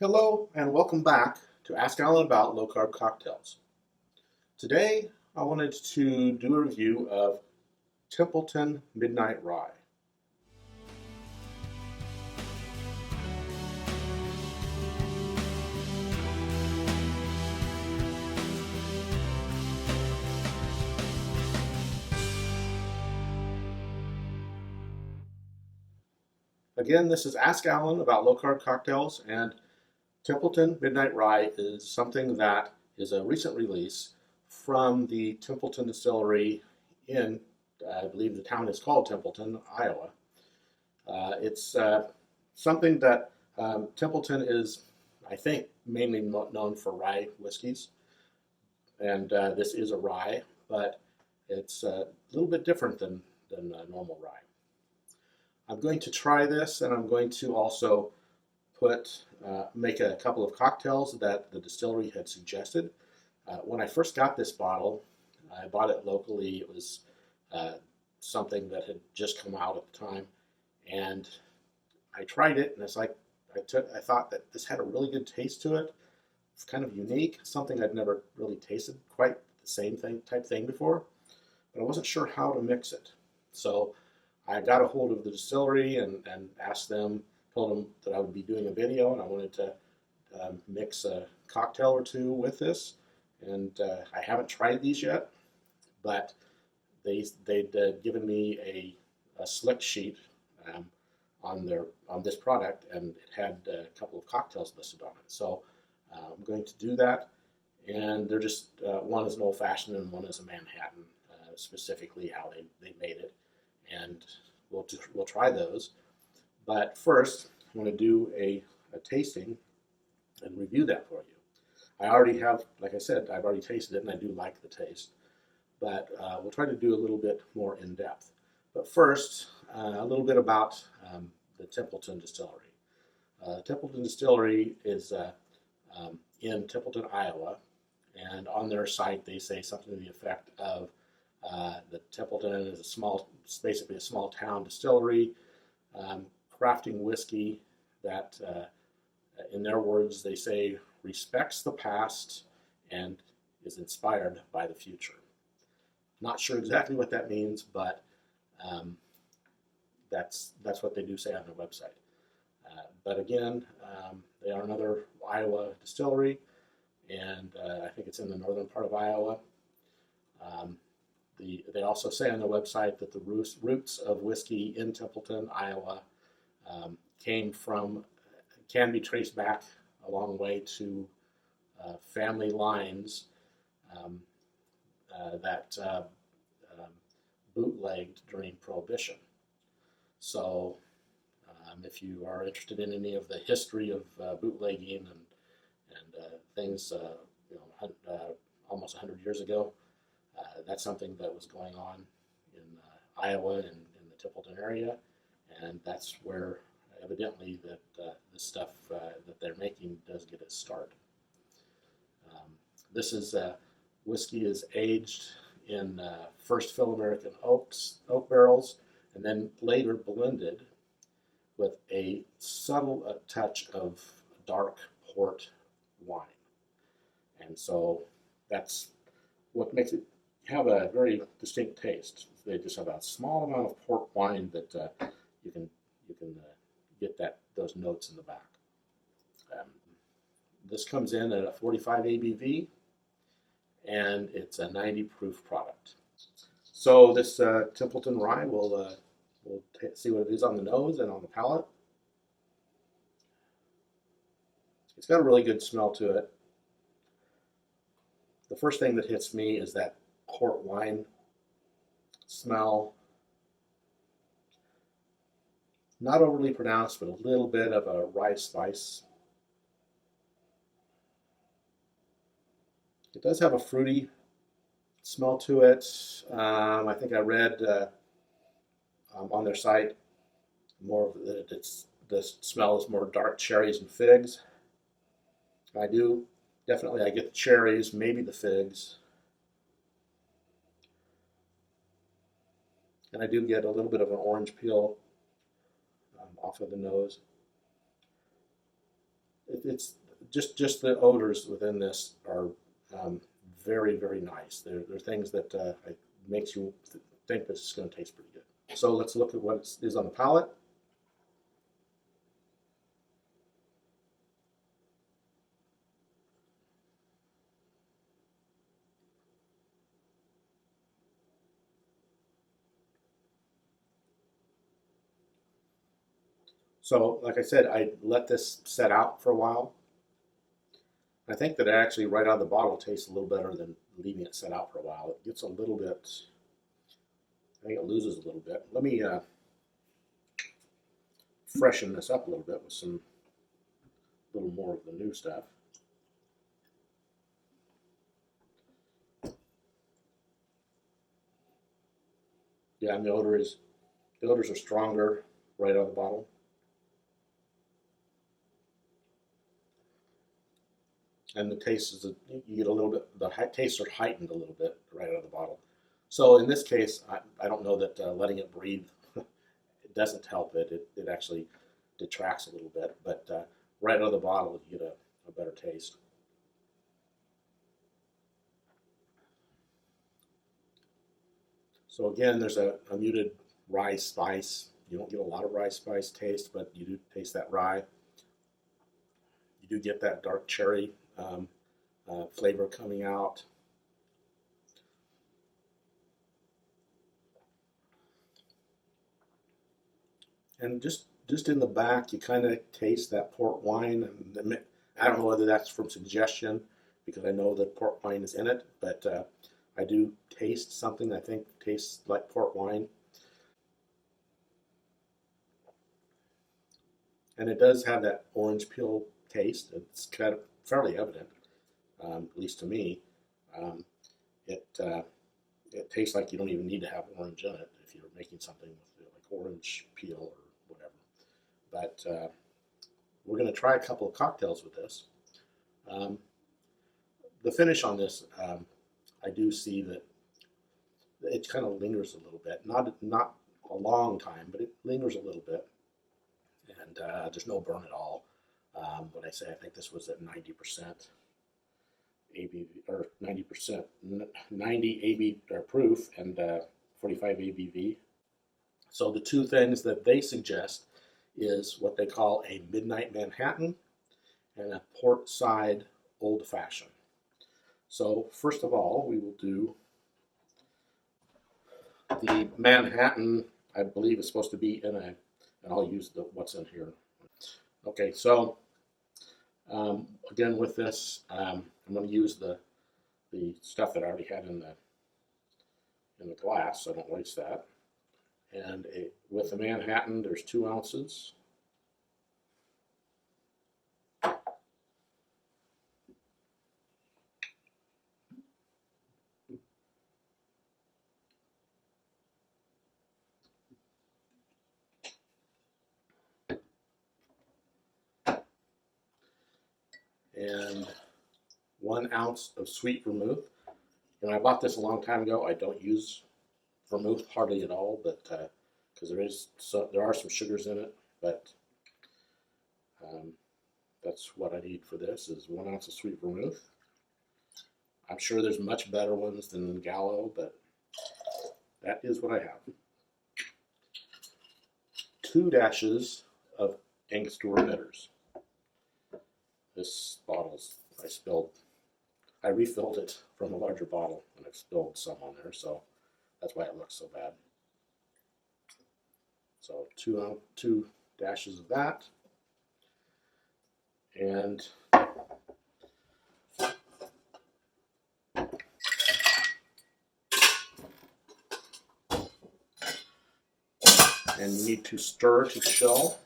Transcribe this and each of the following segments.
Hello and welcome back to Ask Alan about low carb cocktails. Today I wanted to do a review of Templeton Midnight Rye. Again, this is Ask Alan about low carb cocktails, and Templeton Midnight Rye is something that is a recent release from the Templeton Distillery in, I believe the town is called Templeton, Iowa. It's something that Templeton is, I think, mainly known for rye whiskeys, and this is a rye, but it's a little bit different than normal rye. I'm going to try this, and I'm going to also make a couple of cocktails that the distillery had suggested. When I first got this bottle, I bought it locally. It was something that had just come out at the time, and I tried it, and it's like I thought that this had a really good taste to it. It's kind of unique, something I'd never really tasted quite the same type thing before, but I wasn't sure how to mix it. So I got a hold of the distillery and asked them, told them that I would be doing a video and I wanted to mix a cocktail or two with this. And I haven't tried these yet, but they'd given me a slick sheet on this product, and it had a couple of cocktails listed on it. So I'm going to do that, and they're just one is an old fashioned and one is a Manhattan, specifically how they made it. And we'll try those. But first, I'm going to do a tasting and review that for you. I already have, like I said, I've already tasted it and I do like the taste. But we'll try to do a little bit more in depth. But first, a little bit about the Templeton Distillery. Templeton Distillery is in Templeton, Iowa. And on their site, they say something to the effect of that Templeton is basically a small town distillery, crafting whiskey that, in their words, they say respects the past and is inspired by the future. Not sure exactly what that means, but that's what they do say on their website. But again, they are another Iowa distillery, and I think it's in the northern part of Iowa. They also say on their website that the roots of whiskey in Templeton, Iowa, can be traced back a long way to family lines that bootlegged during Prohibition. So if you are interested in any of the history of bootlegging and things, almost 100 years ago, that's something that was going on in Iowa and in the Templeton area, and that's where evidently that the stuff that they're making does get its start. This is whiskey is aged in first fill American oak barrels, and then later blended with a subtle touch of dark port wine, and so that's what makes it have a very distinct taste. They just have a small amount of port wine that you can get those notes in the back. This comes in at a 45 ABV, and it's a 90 proof product. So this Templeton Rye, we'll see what it is on the nose and on the palate. It's got a really good smell to it. The first thing that hits me is that port wine smell. Not overly pronounced, but a little bit of a rye spice. It does have a fruity smell to it. I think I read on their site more of the smell is more dark cherries and figs. I get the cherries, maybe the figs. And I do get a little bit of an orange peel off of the nose. it's just the odors within this are very, very nice. They're things that makes you think this is going to taste pretty good. So let's look at what it is on the palate. So, like I said, I let this set out for a while. I think that actually right out of the bottle tastes a little better than leaving it set out for a while. It gets a little bit, I think it loses a little bit. Let me freshen this up a little bit with some little more of the new stuff. Yeah, and the odors are stronger right out of the bottle. And the taste is, you get a little bit, the tastes are heightened a little bit right out of the bottle. So in this case, I don't know that letting it breathe, it doesn't help it. It actually detracts a little bit, but right out of the bottle, you get a better taste. So again, there's a muted rye spice. You don't get a lot of rye spice taste, but you do taste that rye. You do get that dark cherry flavor coming out. And just in the back, you kind of taste that port wine. And I don't know whether that's from suggestion, because I know that port wine is in it, but I do taste something I think tastes like port wine. And it does have that orange peel taste. It's kind of fairly evident, at least to me. Um, it tastes like you don't even need to have orange in it if you're making something with like orange peel or whatever. But we're going to try a couple of cocktails with this. The finish on this, I do see that it kind of lingers a little bit. Not a long time, but it lingers a little bit. And there's no burn at all. When I say I think this was at 90% ABV, or 90%, 90 AB or proof, and 45 ABV. So the two things that they suggest is what they call a Midnight Manhattan and a Port Side Old Fashioned. So first of all, we will do the Manhattan. I believe is supposed to be in a, and I'll use what's in here. Okay, so again with this, I'm going to use the stuff that I already had in the glass, so I don't waste that. And with the Manhattan, there's 2 ounces. And 1 ounce of sweet vermouth. And I bought this a long time ago. I don't use vermouth hardly at all, but because there are some sugars in it, but that's what I need for this is 1 ounce of sweet vermouth. I'm sure there's much better ones than Gallo, but that is what I have. 2 dashes of Angostura bitters. This bottle's, I refilled it from a larger bottle and I've spilled some on there, so that's why it looks so bad. So 2 dashes of that. And you need to stir to chill.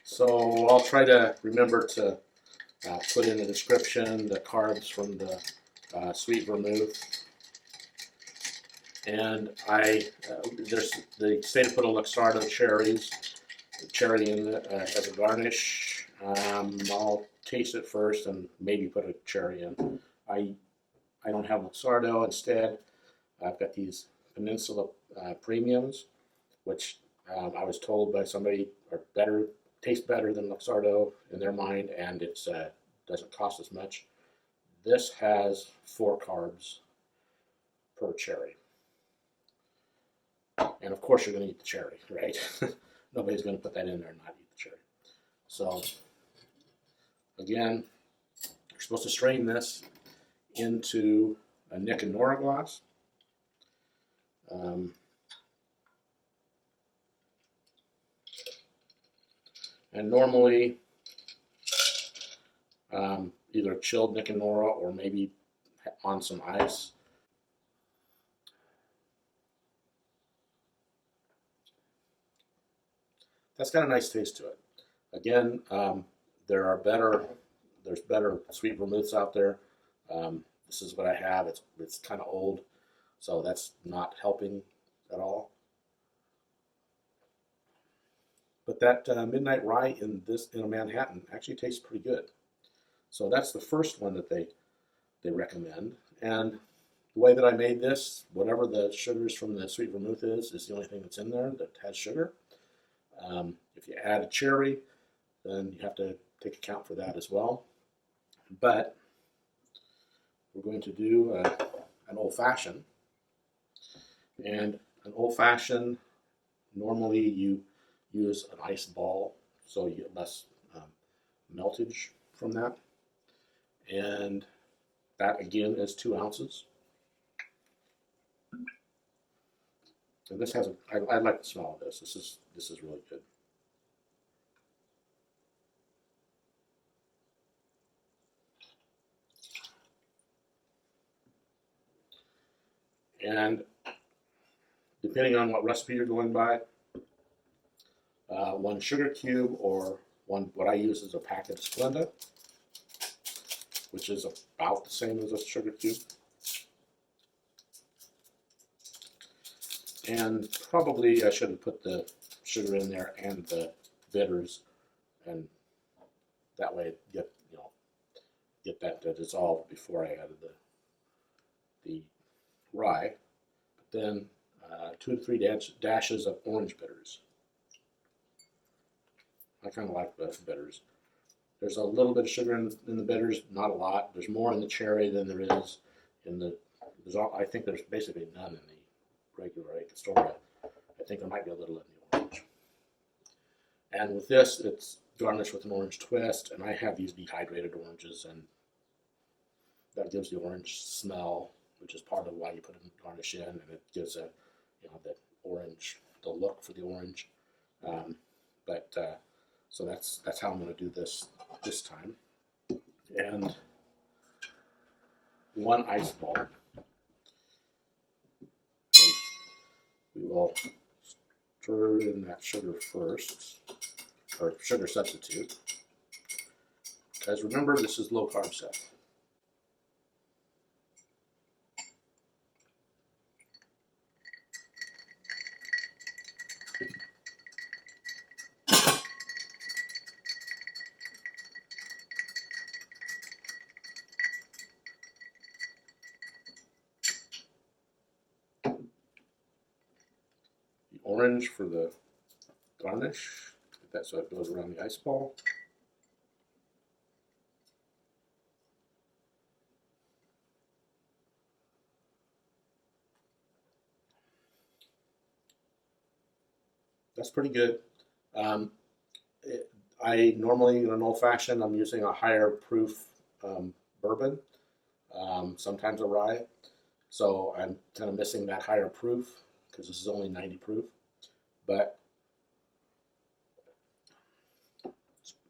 So I'll try to remember to put in the description the carbs from the sweet vermouth. And there's the Templeton Luxardo cherries, cherry in as a garnish. I'll taste it first and maybe put a cherry in. I don't have Luxardo. Instead, I've got these Peninsula Premiums, which I was told by somebody are better, taste better than Luxardo in their mind, and it doesn't cost as much. This has 4 carbs per cherry. And of course you're going to eat the cherry, right? Nobody's going to put that in there and not eat the cherry. So again, you're supposed to strain this into a Nick and Nora glass. And normally either chilled Nick and Nora or maybe on some ice. That's got a nice taste to it. Again, there's better sweet vermouths out there. This is what I have. It's kind of old, so that's not helping at all. But that Midnight Rye in a Manhattan actually tastes pretty good. So that's the first one that they recommend. And the way that I made this, whatever the sugars from the sweet vermouth is the only thing that's in there that has sugar. If you add a cherry, then you have to take account for that as well. But we're going to do an old-fashioned. And an old-fashioned, normally you use an ice ball, so you get less meltage from that. And that, again, is 2 ounces. And this has I like the smell of this. This is really good. And depending on what recipe you're going by, 1 sugar cube or what I use is a packet of Splenda, which is about the same as a sugar cube. And probably I should have put the sugar in there and the bitters, and that way get that to dissolve before I added the rye. But then 2 to 3 dashes of orange bitters. I kind of like the bitters. There's a little bit of sugar in the bitters, not a lot. There's more in the cherry than there is in the. I think there's basically none in the regular Angostura. I think there might be a little in the orange. And with this, it's garnished with an orange twist, and I have these dehydrated oranges, and that gives the orange smell, which is part of why you put a garnish in, and it gives the orange, the look for the orange. So that's how I'm going to do this time. And 1 ice ball. And we will stir in that sugar first, or sugar substitute. Guys, remember this is low carb stuff. Orange for the garnish, so it goes around the ice ball. That's pretty good. I normally, in an old-fashioned, I'm using a higher proof bourbon, sometimes a rye. So I'm kind of missing that higher proof because this is only 90 proof. But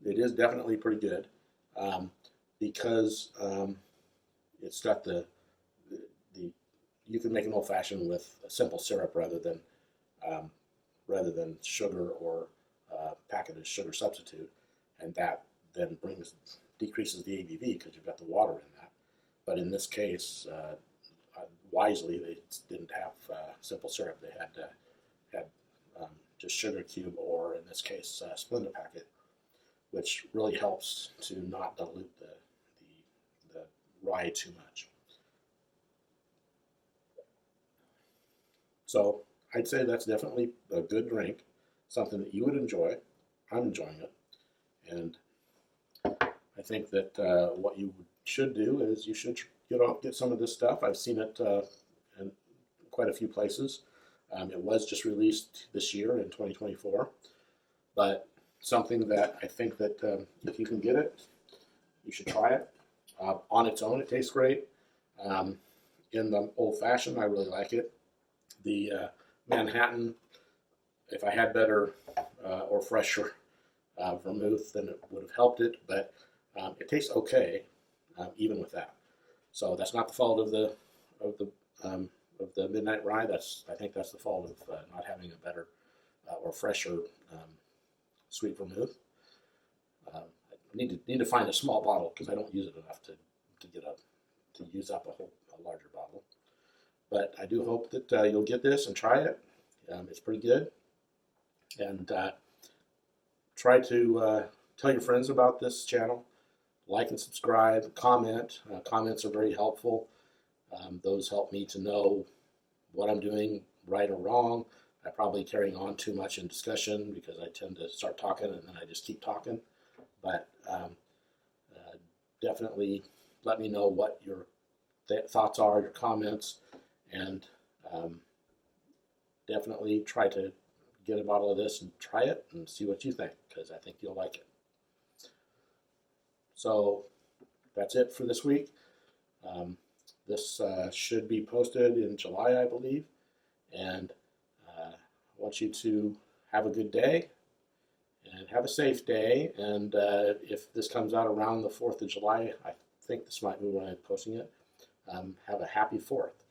it is definitely pretty good because it's got the you can make an old fashioned with a simple syrup rather than sugar or packaged sugar substitute, and that then decreases the ABV because you've got the water in that. But in this case, wisely, they didn't have simple syrup. They had just sugar cube, or in this case, Splenda packet. which really helps to not dilute the rye too much. So I'd say that's definitely a good drink, something that you would enjoy. I'm enjoying it. And I think that what you should do is you should get some of this stuff. I've seen it in quite a few places. It was just released this year in 2024, but something that I think that if you can get it, you should try it. On its own, it tastes great. In the old fashioned, I really like it. The Manhattan, if I had better or fresher vermouth, then it would have helped it, but it tastes okay even with that. So that's not the fault of the Midnight Rye. I think that's the fault of not having a better or fresher sweet vermouth. I need to find a small bottle because I don't use it enough to use up a larger bottle. But I do hope that you'll get this and try it. It's pretty good. And try to tell your friends about this channel. Like and subscribe, comment. Comments are very helpful. Those help me to know what I'm doing right or wrong. I'm probably carrying on too much in discussion because I tend to start talking and then I just keep talking. But definitely let me know what your thoughts are, your comments, and definitely try to get a bottle of this and try it and see what you think, because I think you'll like it. So that's it for this week. This should be posted in July, I believe, and I want you to have a good day and have a safe day. And if this comes out around the 4th of July, I think this might be when I'm posting it. Have a happy 4th.